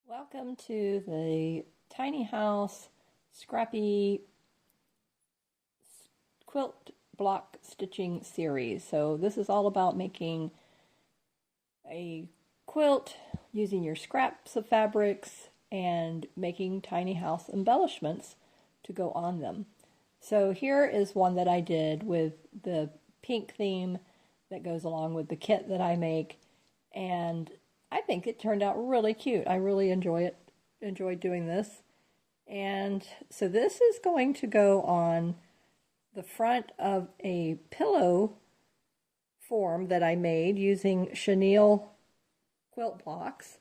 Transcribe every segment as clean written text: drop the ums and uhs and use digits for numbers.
Welcome to the Tiny House Scrappy Quilt Block Stitching Series. So this is all about making a quilt using your scraps of fabrics and making tiny house embellishments to go on them. So here is one that I did with the pink theme that goes along with the kit that I make, and I think it turned out really cute. I really enjoyed doing this. And so this is going to go on the front of a pillow form that I made using chenille quilt blocks.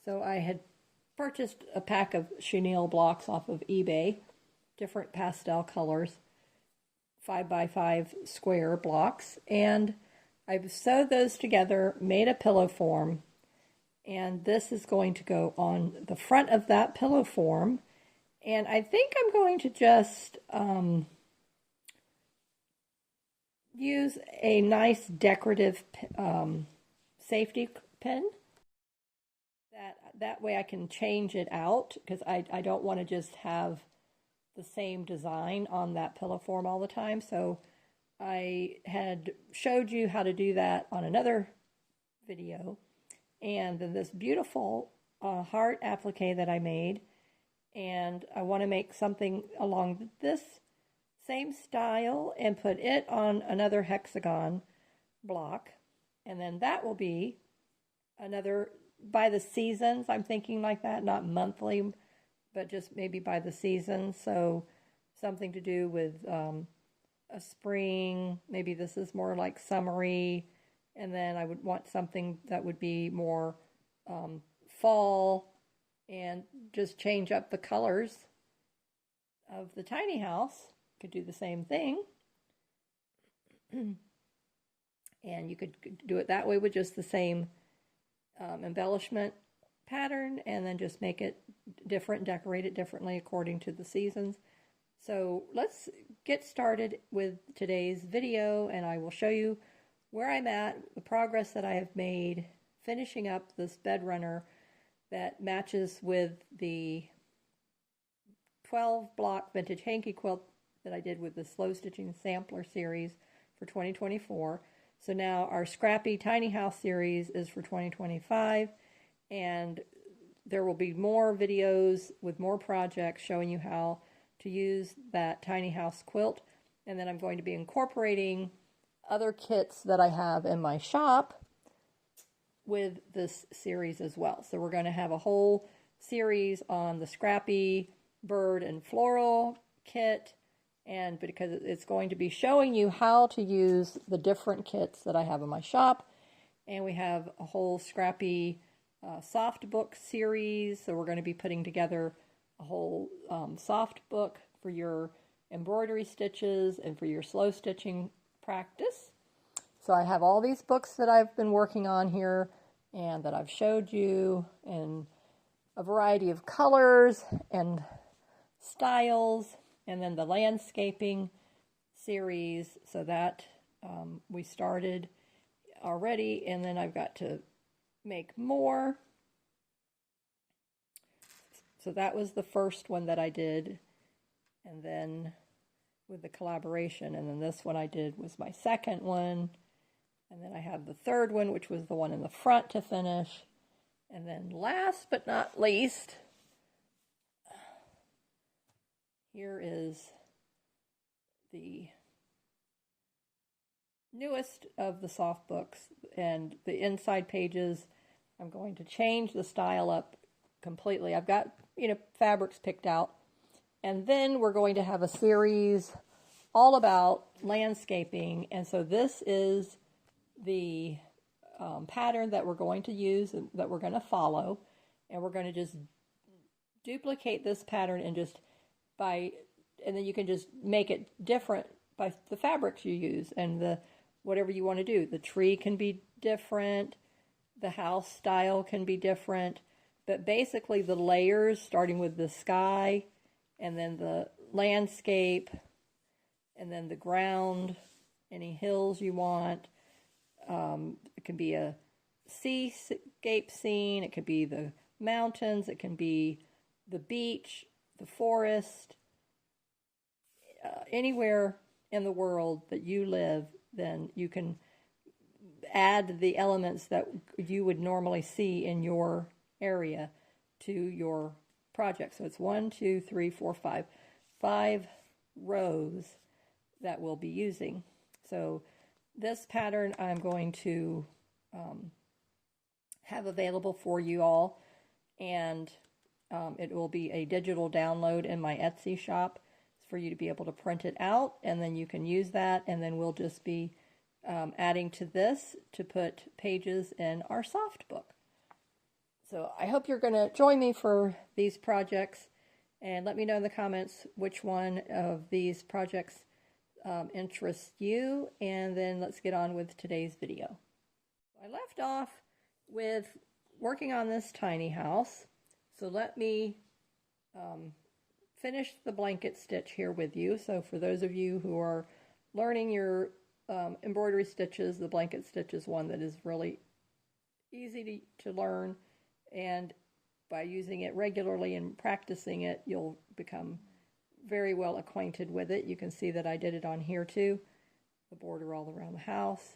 So I had purchased a pack of chenille blocks off of eBay, different pastel colors, 5x5 square blocks, and I've sewed those together, made a pillow form, and this is going to go on the front of that pillow form. And I think I'm going to just use a nice decorative safety pin. That way I can change it out, because I don't want to just have the same design on that pillow form all the time. So I had showed you how to do that on another video. And then this beautiful heart applique that I made, and I want to make something along this same style and put it on another hexagon block, and then that will be another by the seasons. I'm thinking like that, not monthly, but just maybe by the season. So something to do with a spring, maybe this is more like summery, and then I would want something that would be more fall, and just change up the colors of the tiny house. Could do the same thing. And you could do it that way with just the same embellishment pattern, and then just make it different, decorate it differently according to the seasons. So let's get started with today's video, and I will show you where I'm at, the progress that I have made finishing up this bed runner that matches with the 12 block vintage hanky quilt that I did with the slow stitching sampler series for 2024. So now our Scrappy Tiny House series is for 2025, and there will be more videos with more projects showing you how to use that tiny house quilt. And then I'm going to be incorporating other kits that I have in my shop with this series as well. So we're going to have a whole series on the Scrappy bird and floral kit, and because it's going to be showing you how to use the different kits that I have in my shop. And we have a whole Scrappy soft book series, so we're going to be putting together a whole soft book for your embroidery stitches and for your slow stitching practice. So I have all these books that I've been working on here and that I've showed you in a variety of colors and styles, and then the landscaping series, so that we started already, and then I've got to make more. So that was the first one that I did, and then with the collaboration, and then this one I did was my second one, and then I have the third one, which was the one in the front to finish. And then last but not least, here is the newest of the soft books, and the inside pages, I'm going to change the style up completely. I've got, fabrics picked out, and then we're going to have a series all about landscaping. And so this is the pattern that we're going to use and that we're going to follow, and we're going to just duplicate this pattern and then you can just make it different by the fabrics you use and the whatever you want to do. The tree can be different, the house style can be different, but basically the layers, starting with the sky and then the landscape and then the ground, any hills you want. It can be a seascape scene, it could be the mountains, it can be the beach, the forest, anywhere in the world that you live, then you can add the elements that you would normally see in your area to your project. So it's 1, 2, 3, 4, 5. 5 rows that we'll be using. So this pattern I'm going to have available for you all, and it will be a digital download in my Etsy shop for you to be able to print it out, and then you can use that, and then we'll just be adding to this to put pages in our soft book. So I hope you're going to join me for these projects, and let me know in the comments which one of these projects interests you, and then let's get on with today's video. I left off with working on this tiny house, so let me finish the blanket stitch here with you. So for those of you who are learning your embroidery stitches, the blanket stitch is one that is really easy to learn, and by using it regularly and practicing it, you'll become very well acquainted with it. You can see that I did it on here too, the border all around the house.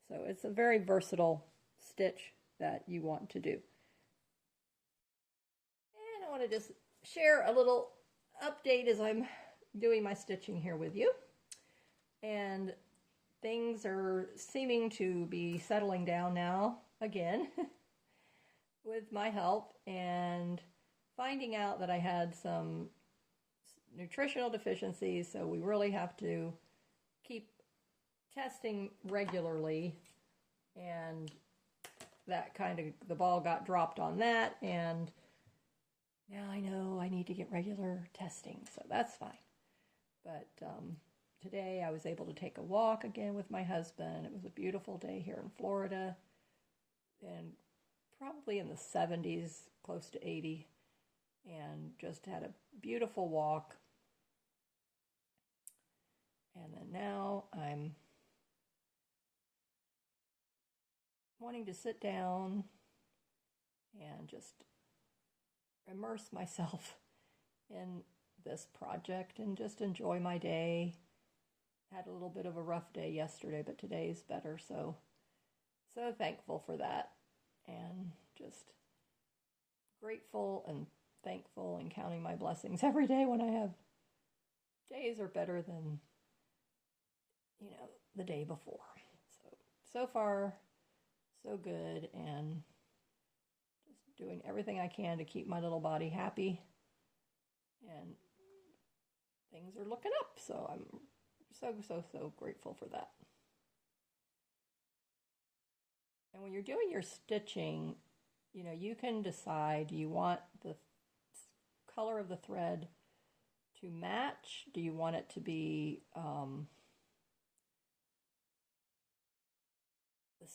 So it's a very versatile stitch that you want to do. And I want to just share a little update as I'm doing my stitching here with you. And things are seeming to be settling down now again with my help, and finding out that I had some nutritional deficiencies, so we really have to keep testing regularly, and that kind of, the ball got dropped on that, and now I know I need to get regular testing, so that's fine. But today I was able to take a walk again with my husband. It was a beautiful day here in Florida, and probably in the 70s, close to 80, and just had a beautiful walk. And then now I'm wanting to sit down and just immerse myself in this project and just enjoy my day. Had a little bit of a rough day yesterday, but today's better, so thankful for that, and just grateful and thankful and counting my blessings every day when I have days are better than, you know, the day before. So far, so good, and just doing everything I can to keep my little body happy, and things are looking up, so I'm so grateful for that. And when you're doing your stitching, you know, you can decide, do you want the color of the thread to match? Do you want it to be the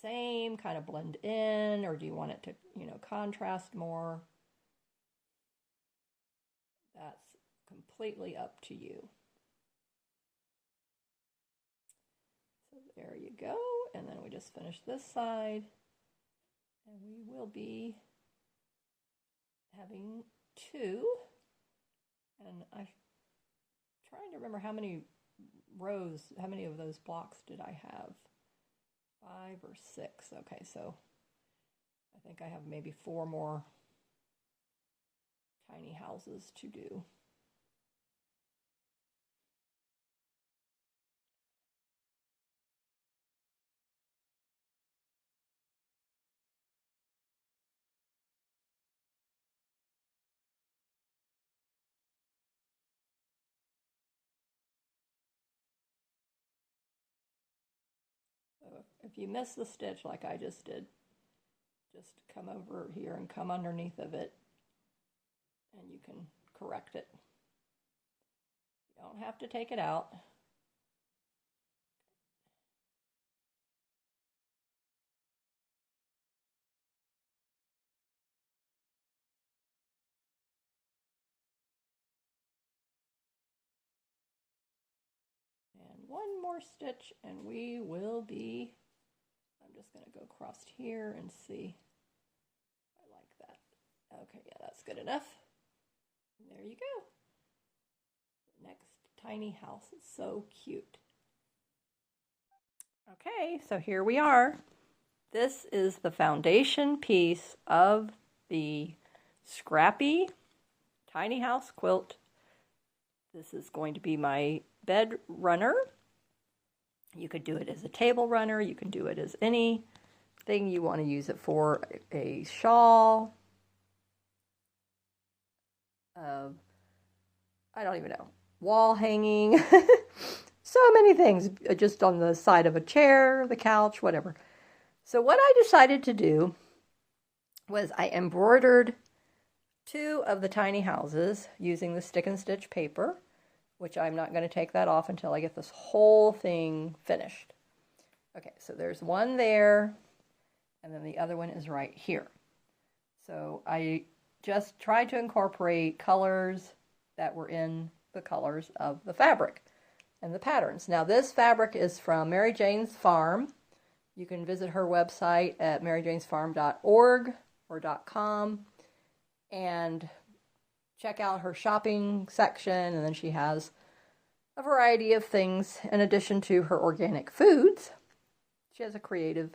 same, kind of blend in, or do you want it to, you know, contrast more? That's completely up to you. So there you go, and then we just finish this side, and we will be having 2, and I'm trying to remember how many rows, how many of those blocks did I have? 5 or 6. Okay, so I think I have maybe 4 more tiny houses to do. So if you miss the stitch like I just did, just come over here and come underneath of it, and you can correct it. You don't have to take it out. And one more stitch and we will be, I'm just going to go across here and see. I like that. good enough. There you go. Next tiny house. It's so cute. Okay, so here we are. This is the foundation piece of the Scrappy tiny house quilt. This is going to be my bed runner. You could do it as a table runner. You can do it as anything you want to use it for. A shawl. I don't even know. Wall hanging. So many things, just on the side of a chair, the couch, whatever. So what I decided to do was I embroidered 2 of the tiny houses using the stick and stitch paper, which I'm not going to take that off until I get this whole thing finished. Okay, so there's one there, and then the other one is right here. So I just tried to incorporate colors that were in the colors of the fabric and the patterns. Now this fabric is from Mary Jane's Farm. You can visit her website at maryjanesfarm.org or .com and check out her shopping section, and then she has a variety of things in addition to her organic foods. She has a creative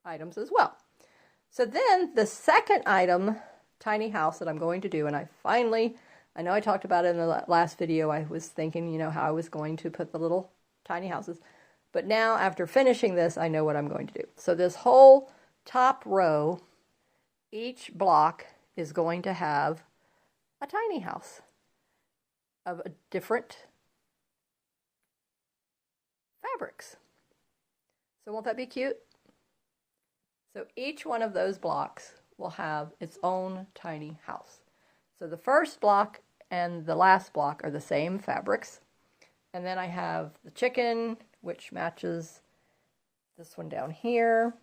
items as well. So then the second item, tiny house, that I'm going to do, and I know I talked about it in the last video. I was thinking, you know, how I was going to put the little tiny houses. But now, after finishing this, I know what I'm going to do. So this whole top row, each block is going to have a tiny house of a different fabrics. So won't that be cute? So each one of those blocks will have its own tiny house. So the first block and the last block are the same fabrics. And then I have the chicken, which matches this one down here,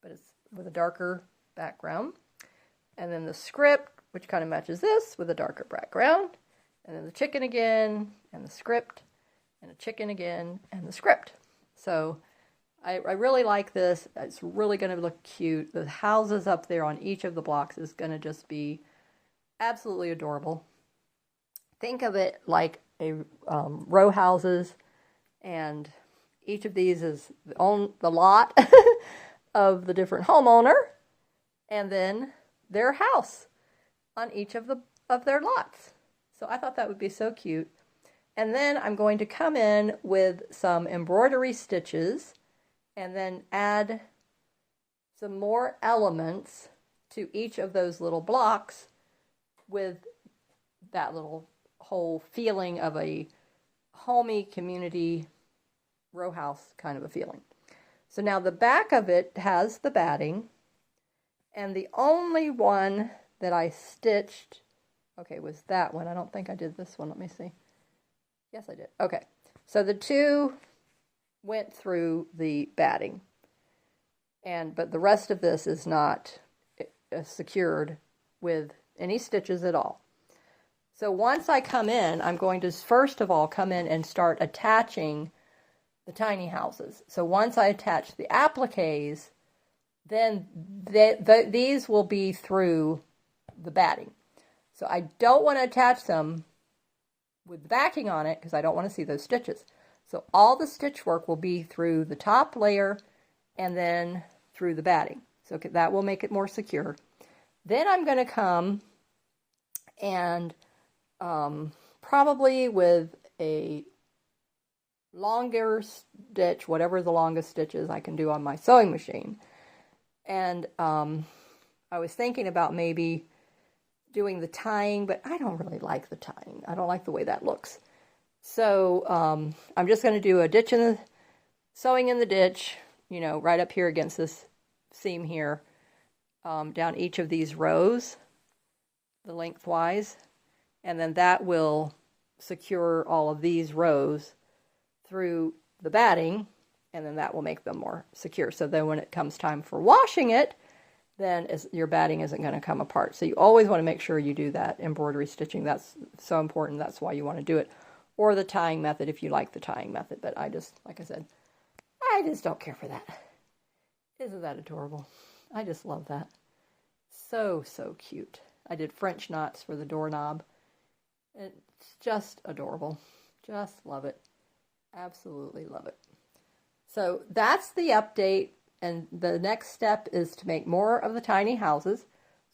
but it's with a darker background. And then the script, which kind of matches this with a darker background. And then the chicken again, and the script, and a chicken again, and the script. So I really like this. It's really going to look cute. The houses up there on each of the blocks is going to just be absolutely adorable. Think of it like a row houses, and each of these is on the lot of the different homeowner, and then their house on each of their lots. So I thought that would be so cute. And then I'm going to come in with some embroidery stitches and then add some more elements to each of those little blocks with that little whole feeling of a homey community row house kind of a feeling. So now the back of it has the batting, and the only one that I stitched, okay, was that one. I don't think I did this one. Let me see. Yes, I did. Okay, so the 2 went through the batting, but the rest of this is not secured with any stitches at all. So once I come in, I'm going to first of all come in and start attaching the tiny houses. So once I attach the appliques, then these will be through the batting. So I don't want to attach them with the backing on it because I don't want to see those stitches. So all the stitch work will be through the top layer and then through the batting. So that will make it more secure. Then I'm going to come and probably with a longer stitch, whatever the longest stitches I can do on my sewing machine. And I was thinking about maybe doing the tying, but I don't really like the tying. I don't like the way that looks. So I'm just going to do a ditch in the sewing in the ditch, you know, right up here against this seam here, down each of these rows, the lengthwise, and then that will secure all of these rows through the batting, and then that will make them more secure. So then when it comes time for washing it, then your batting isn't going to come apart. So you always want to make sure you do that embroidery stitching. That's so important. That's why you want to do it. Or the tying method if you like the tying method. But I just, like I said, I just don't care for that. Isn't that adorable? I just love that. So, so cute. I did French knots for the doorknob. It's just adorable. Just love it. Absolutely love it. So that's the update, and the next step is to make more of the tiny houses.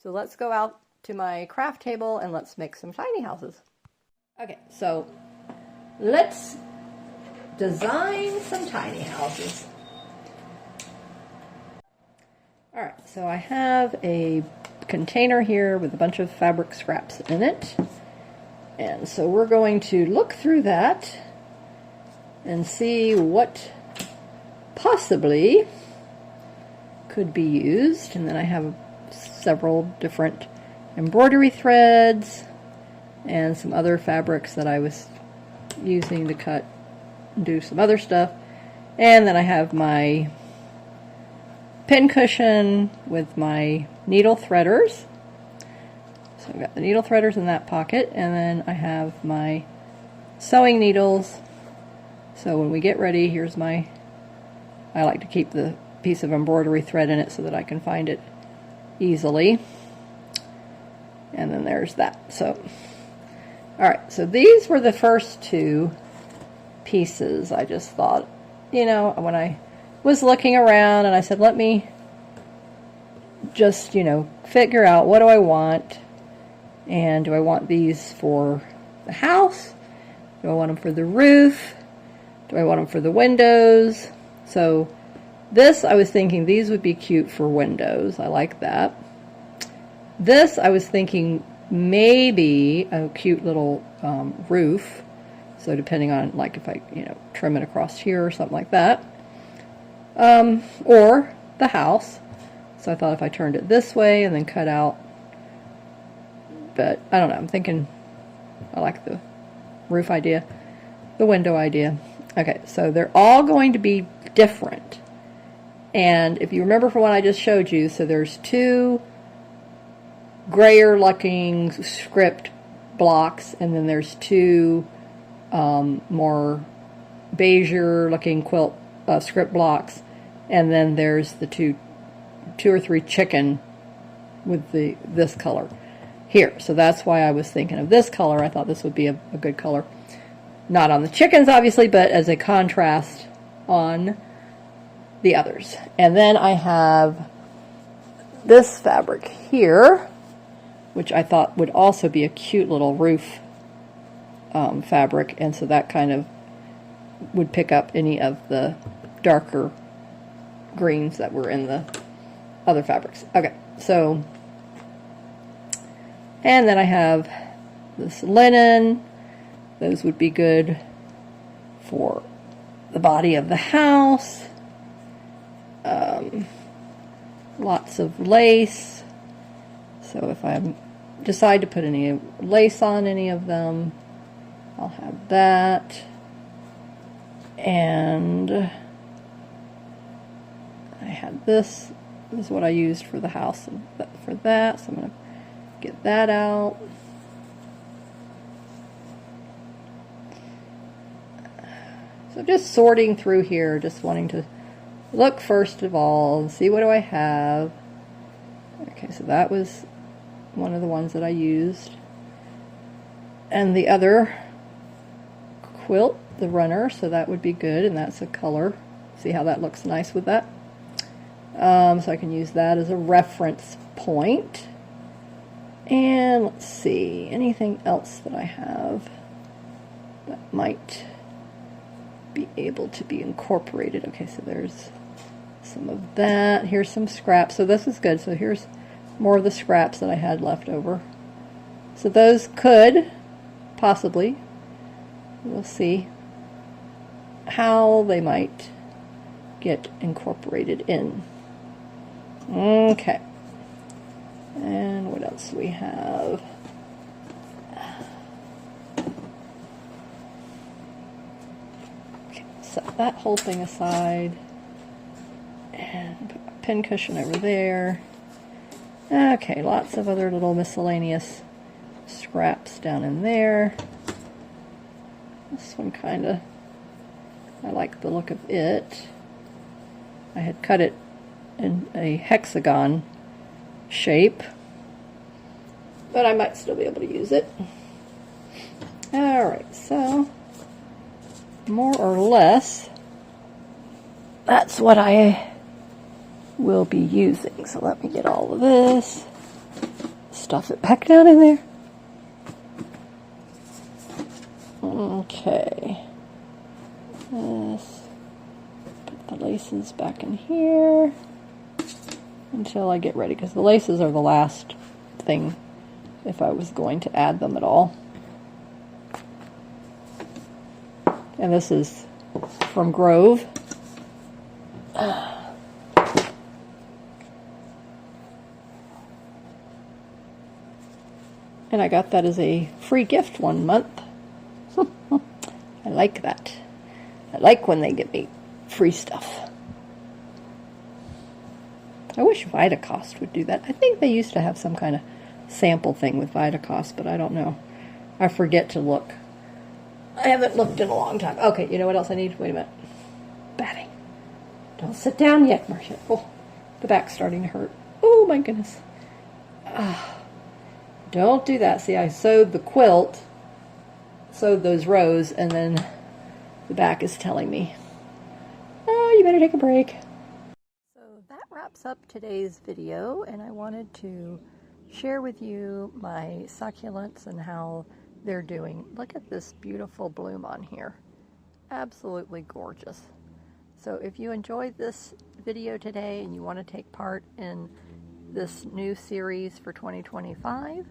So let's go out to my craft table and let's make some tiny houses. Okay, so let's design some tiny houses. All right, so I have a container here with a bunch of fabric scraps in it. And so we're going to look through that and see what possibly could be used. And then I have several different embroidery threads and some other fabrics that I was using to cut and do some other stuff. And then I have my pin cushion with my needle threaders. So I've got the needle threaders in that pocket, and then I have my sewing needles. So when we get ready, here's my, I like to keep the piece of embroidery thread in it so that I can find it easily. And then there's that. So, alright, so these were the first two pieces. I just thought, you know, when I was looking around and I said, let me just, you know, figure out what do I want. And do I want these for the house? Do I want them for the roof? Do I want them for the windows? So this, I was thinking these would be cute for windows. I like that. This, I was thinking maybe a cute little roof. So depending on, like, if I, you know, trim it across here or something like that. Or the house. So I thought if I turned it this way and then cut out, but I don't know, I'm thinking I like the roof idea, the window idea. Okay, so they're all going to be different. And if you remember from what I just showed you, so there's two grayer looking script blocks, and then there's two more beigeier looking quilt script blocks, and then there's the two or three chicken with this color here. So that's why I was thinking of this color. I thought this would be a good color. Not on the chickens, obviously, but as a contrast on the others. And then I have this fabric here, which I thought would also be a cute little roof fabric. And so that kind of would pick up any of the darker greens that were in the other fabrics. Okay, so, and then I have this linen. Those would be good for the body of the house. Lots of lace. So if I decide to put any lace on any of them, I'll have that. And I had this. This is what I used for the house for that. So I'm going to get that out. So just sorting through here, just wanting to look first of all and see what do I have. Okay, so that was one of the ones that I used. And the other quilt, the runner, so that would be good, and that's a color. See how that looks nice with that? So I can use that as a reference point. And let's see, anything else that I have that might be able to be incorporated. Okay, so there's some of that. Here's some scraps. So this is good. So here's more of the scraps that I had left over. So those could possibly, we'll see how they might get incorporated in. Okay. And what else do we have? Okay, set that whole thing aside. And put a pin cushion over there. Okay, lots of other little miscellaneous scraps down in there. This one kind of, I like the look of it. I had cut it in a hexagon shape. but I might still be able to use it. Alright, so more or less that's what I will be using. So let me get all of this, stuff it back down in there. Okay, this, put the laces back in here until I get ready, because the laces are the last thing if I was going to add them at all. And this is from Grove. And I got that as a free gift one month. I like that. I like when they give me free stuff. I wish Vitacost would do that. I think they used to have some kind of sample thing with Vitacost, but I don't know. I forget to look. I haven't looked in a long time. Okay, you know what else I need? Wait a minute. Batting. Don't sit down yet, Marcia. Oh, the back's starting to hurt. Oh my goodness. Don't do that. See, I sewed the quilt, sewed those rows, and then the back is telling me, oh, you better take a break. So that wraps up today's video, and I wanted to share with you my succulents and how they're doing. Look at this beautiful bloom on here. Absolutely gorgeous. So if you enjoyed this video today and you want to take part in this new series for 2025,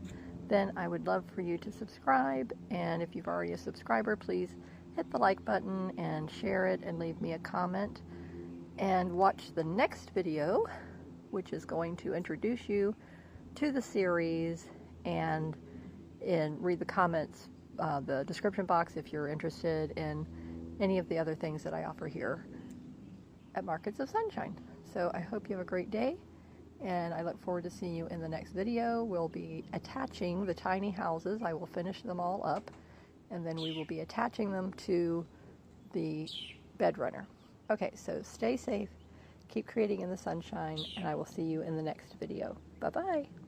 then I would love for you to subscribe. And if you've already a subscriber, please hit the like button and share it and leave me a comment. And watch the next video, which is going to introduce you to the series and read the comments, the description box if you're interested in any of the other things that I offer here at Markets of Sunshine. So I hope you have a great day, and I look forward to seeing you in the next video. We'll be attaching the tiny houses. I will finish them all up, and then we will be attaching them to the bed runner. Okay, so stay safe, keep creating in the sunshine, and I will see you in the next video. Bye-bye.